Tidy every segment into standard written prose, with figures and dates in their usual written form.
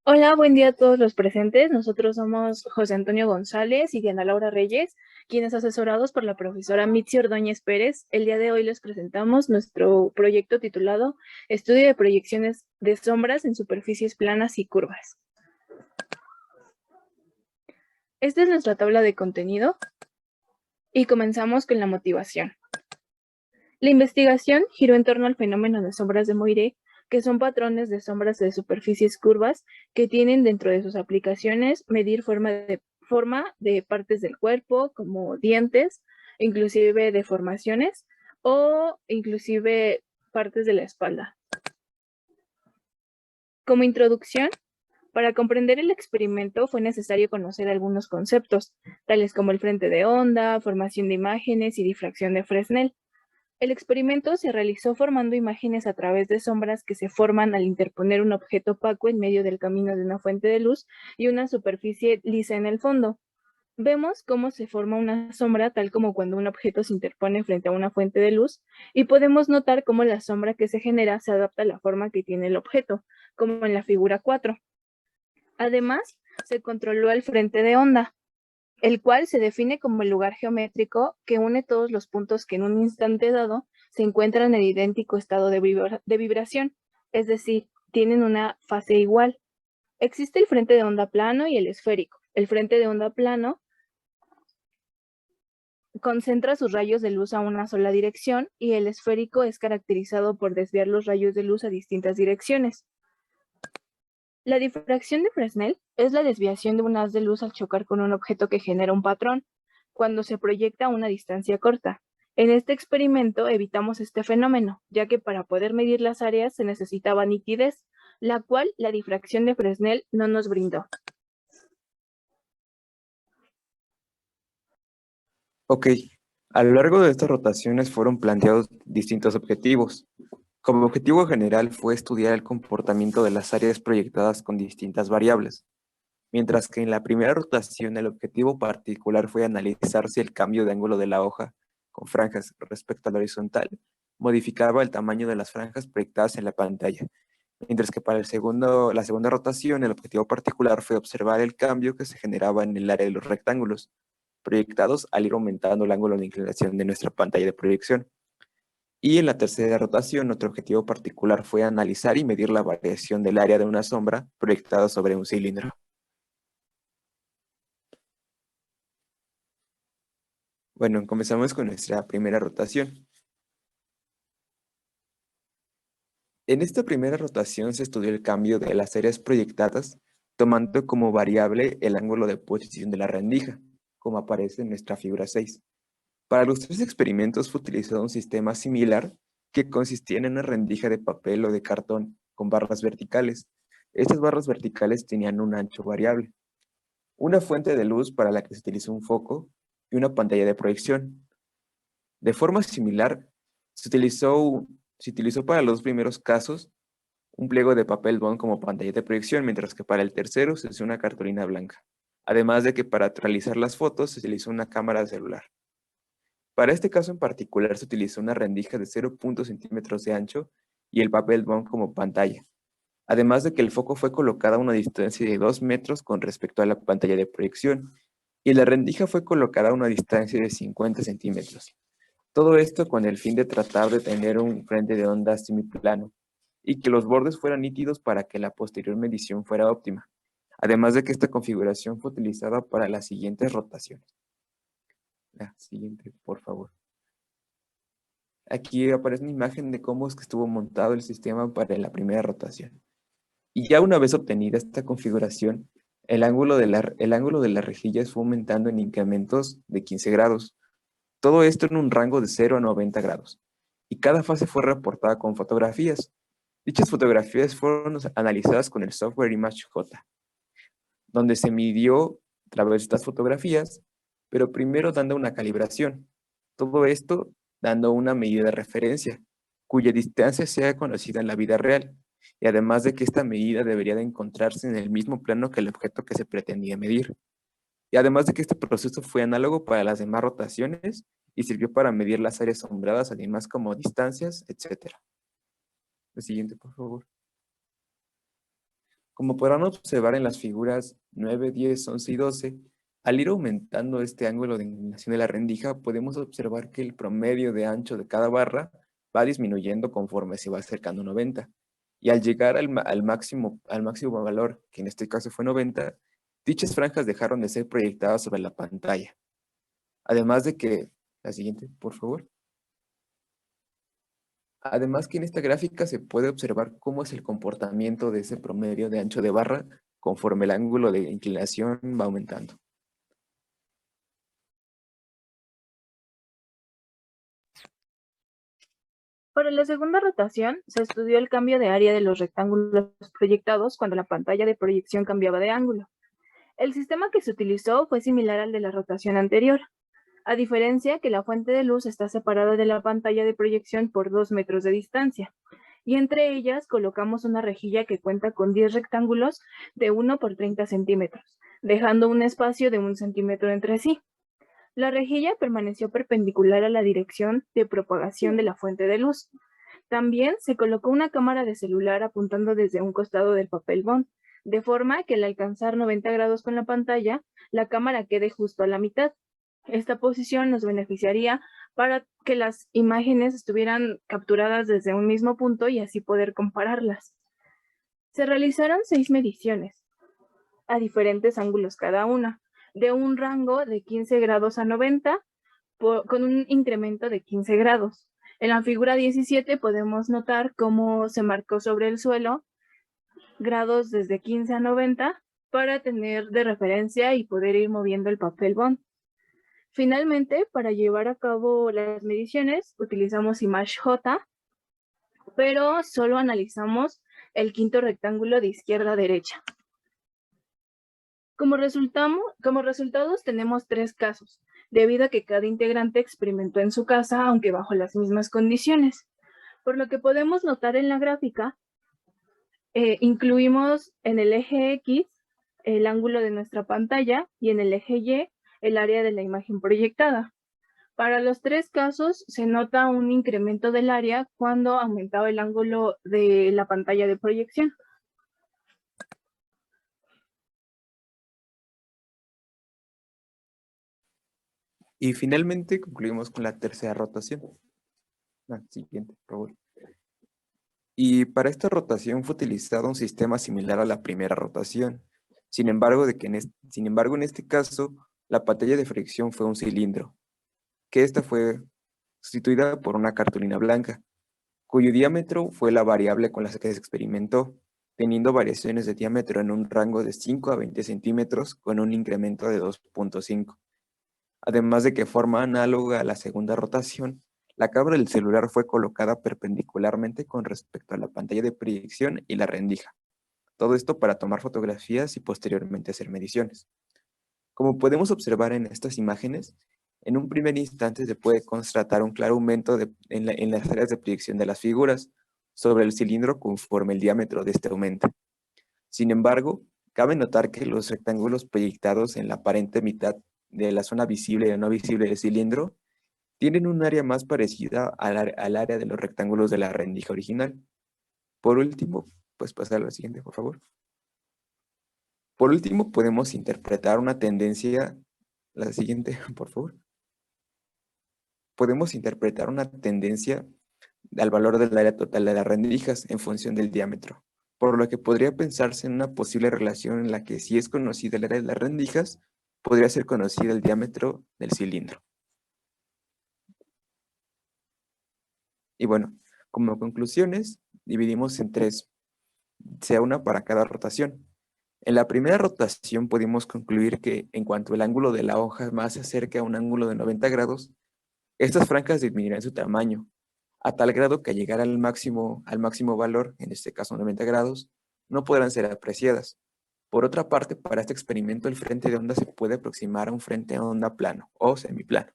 Hola, buen día a todos los presentes. Nosotros somos José Antonio González y Diana Laura Reyes, quienes asesorados por la profesora Mitzi Ordóñez Pérez, el día de hoy les presentamos nuestro proyecto titulado Estudio de proyecciones de sombras en superficies planas y curvas. Esta es nuestra tabla de contenido y comenzamos con la motivación. La investigación giró en torno al fenómeno de sombras de Moiré, que son patrones de sombras de superficies curvas que tienen dentro de sus aplicaciones medir forma de partes del cuerpo, como dientes, inclusive deformaciones o inclusive partes de la espalda. Como introducción, para comprender el experimento fue necesario conocer algunos conceptos, tales como el frente de onda, formación de imágenes y difracción de Fresnel. El experimento se realizó formando imágenes a través de sombras que se forman al interponer un objeto opaco en medio del camino de una fuente de luz y una superficie lisa en el fondo. Vemos cómo se forma una sombra tal como cuando un objeto se interpone frente a una fuente de luz y podemos notar cómo la sombra que se genera se adapta a la forma que tiene el objeto, como en la figura 4. Además, se controló el frente de onda, el cual se define como el lugar geométrico que une todos los puntos que en un instante dado se encuentran en idéntico estado de vibración, es decir, tienen una fase igual. Existe el frente de onda plano y el esférico. El frente de onda plano concentra sus rayos de luz a una sola dirección y el esférico es caracterizado por desviar los rayos de luz a distintas direcciones. La difracción de Fresnel es la desviación de un haz de luz al chocar con un objeto que genera un patrón, cuando se proyecta a una distancia corta. En este experimento evitamos este fenómeno, ya que para poder medir las áreas se necesitaba nitidez, la cual la difracción de Fresnel no nos brindó. Ok, a lo largo de estas rotaciones fueron planteados distintos objetivos. Como objetivo general fue estudiar el comportamiento de las áreas proyectadas con distintas variables, mientras que en la primera rotación el objetivo particular fue analizar si el cambio de ángulo de la hoja con franjas respecto a la horizontal modificaba el tamaño de las franjas proyectadas en la pantalla, mientras que para la segunda rotación el objetivo particular fue observar el cambio que se generaba en el área de los rectángulos proyectados al ir aumentando el ángulo de inclinación de nuestra pantalla de proyección. Y en la tercera rotación, nuestro objetivo particular fue analizar y medir la variación del área de una sombra proyectada sobre un cilindro. Bueno, comenzamos con nuestra primera rotación. En esta primera rotación se estudió el cambio de las áreas proyectadas, tomando como variable el ángulo de posición de la rendija, como aparece en nuestra figura 6. Para los tres experimentos fue utilizado un sistema similar que consistía en una rendija de papel o de cartón con barras verticales. Estas barras verticales tenían un ancho variable, una fuente de luz para la que se utilizó un foco y una pantalla de proyección. De forma similar, se utilizó para los primeros casos un pliego de papel bond como pantalla de proyección, mientras que para el tercero se usó una cartulina blanca. Además de que para realizar las fotos se utilizó una cámara de celular. Para este caso en particular se utilizó una rendija de 0,5 centímetros de ancho y el papel bond como pantalla, además de que el foco fue colocado a una distancia de 2 metros con respecto a la pantalla de proyección y la rendija fue colocada a una distancia de 50 centímetros. Todo esto con el fin de tratar de tener un frente de onda semiplano y que los bordes fueran nítidos para que la posterior medición fuera óptima, además de que esta configuración fue utilizada para las siguientes rotaciones. La siguiente, por favor. Aquí aparece una imagen de cómo es que estuvo montado el sistema para la primera rotación. Y ya una vez obtenida esta configuración, el ángulo de las rejillas fue aumentando en incrementos de 15 grados. Todo esto en un rango de 0 a 90 grados. Y cada fase fue reportada con fotografías. Dichas fotografías fueron analizadas con el software ImageJ, donde se midió a través de estas fotografías, pero primero dando una calibración. Todo esto dando una medida de referencia, cuya distancia sea conocida en la vida real, y además de que esta medida debería de encontrarse en el mismo plano que el objeto que se pretendía medir. Y además de que este proceso fue análogo para las demás rotaciones y sirvió para medir las áreas sombradas, además como distancias, etc. El siguiente, por favor. Como podrán observar en las figuras 9, 10, 11 y 12, al ir aumentando este ángulo de inclinación de la rendija, podemos observar que el promedio de ancho de cada barra va disminuyendo conforme se va acercando a 90. Y al llegar al máximo valor, que en este caso fue 90, dichas franjas dejaron de ser proyectadas sobre la pantalla. Además de que, la siguiente, por favor. Además que en esta gráfica se puede observar cómo es el comportamiento de ese promedio de ancho de barra conforme el ángulo de inclinación va aumentando. Para la segunda rotación, se estudió el cambio de área de los rectángulos proyectados cuando la pantalla de proyección cambiaba de ángulo. El sistema que se utilizó fue similar al de la rotación anterior, a diferencia que la fuente de luz está separada de la pantalla de proyección por 2 metros de distancia, y entre ellas colocamos una rejilla que cuenta con 10 rectángulos de 1 por 30 centímetros, dejando un espacio de 1 centímetro entre sí. La rejilla permaneció perpendicular a la dirección de propagación de la fuente de luz. También se colocó una cámara de celular apuntando desde un costado del papel bond, de forma que al alcanzar 90 grados con la pantalla, la cámara quede justo a la mitad. Esta posición nos beneficiaría para que las imágenes estuvieran capturadas desde un mismo punto y así poder compararlas. Se realizaron 6 mediciones, a diferentes ángulos cada una, de un rango de 15 grados a 90, con un incremento de 15 grados. En la figura 17 podemos notar cómo se marcó sobre el suelo grados desde 15 a 90 para tener de referencia y poder ir moviendo el papel bond. Finalmente, para llevar a cabo las mediciones, utilizamos ImageJ, pero solo analizamos el quinto rectángulo de izquierda a derecha. Como resultados tenemos 3 casos, debido a que cada integrante experimentó en su casa, aunque bajo las mismas condiciones. Por lo que podemos notar en la gráfica, incluimos en el eje X el ángulo de nuestra pantalla y en el eje Y el área de la imagen proyectada. Para los 3 casos se nota un incremento del área cuando aumentaba el ángulo de la pantalla de proyección. Y finalmente concluimos con la tercera rotación. La siguiente, por favor. Y para esta rotación fue utilizado un sistema similar a la primera rotación. Sin embargo, en este caso, la pantalla de fricción fue un cilindro, que esta fue sustituida por una cartulina blanca, cuyo diámetro fue la variable con la que se experimentó, teniendo variaciones de diámetro en un rango de 5 a 20 centímetros con un incremento de 2.5. Además de que forma análoga a la segunda rotación, la cámara del celular fue colocada perpendicularmente con respecto a la pantalla de proyección y la rendija. Todo esto para tomar fotografías y posteriormente hacer mediciones. Como podemos observar en estas imágenes, en un primer instante se puede constatar un claro aumento en las áreas de proyección de las figuras sobre el cilindro conforme el diámetro de este aumenta. Sin embargo, cabe notar que los rectángulos proyectados en la aparente mitad de la zona visible y no visible del cilindro tienen un área más parecida al área de los rectángulos de la rendija original. Por último, pues pasar a la siguiente, por favor. Por último, podemos interpretar una tendencia, la siguiente, por favor. Podemos interpretar una tendencia al valor del área total de las rendijas en función del diámetro, por lo que podría pensarse en una posible relación en la que si es conocida el área de las rendijas, podría ser conocido el diámetro del cilindro. Y bueno, como conclusiones, dividimos en 3, sea una para cada rotación. En la primera rotación pudimos concluir que en cuanto el ángulo de la hoja más se acerque a un ángulo de 90 grados, estas franjas disminuirán su tamaño, a tal grado que al llegar al máximo valor, en este caso 90 grados, no podrán ser apreciadas. Por otra parte, para este experimento el frente de onda se puede aproximar a un frente de onda plano o semiplano.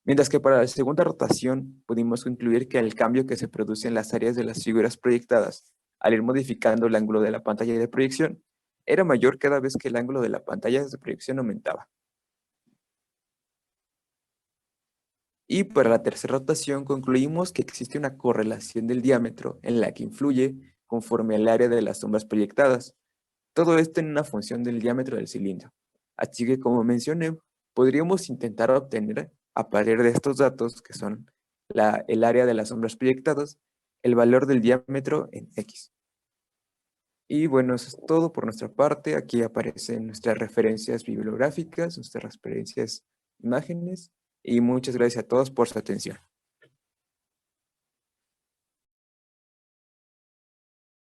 Mientras que para la segunda rotación pudimos concluir que el cambio que se produce en las áreas de las figuras proyectadas al ir modificando el ángulo de la pantalla de proyección era mayor cada vez que el ángulo de la pantalla de proyección aumentaba. Y para la tercera rotación concluimos que existe una correlación del diámetro en la que influye conforme al área de las sombras proyectadas, Todo esto en una función del diámetro del cilindro. Así que, como mencioné, podríamos intentar obtener, a partir de estos datos, que son el área de las sombras proyectadas, el valor del diámetro en X. Y bueno, eso es todo por nuestra parte. Aquí aparecen nuestras referencias bibliográficas, nuestras referencias imágenes, y muchas gracias a todos por su atención.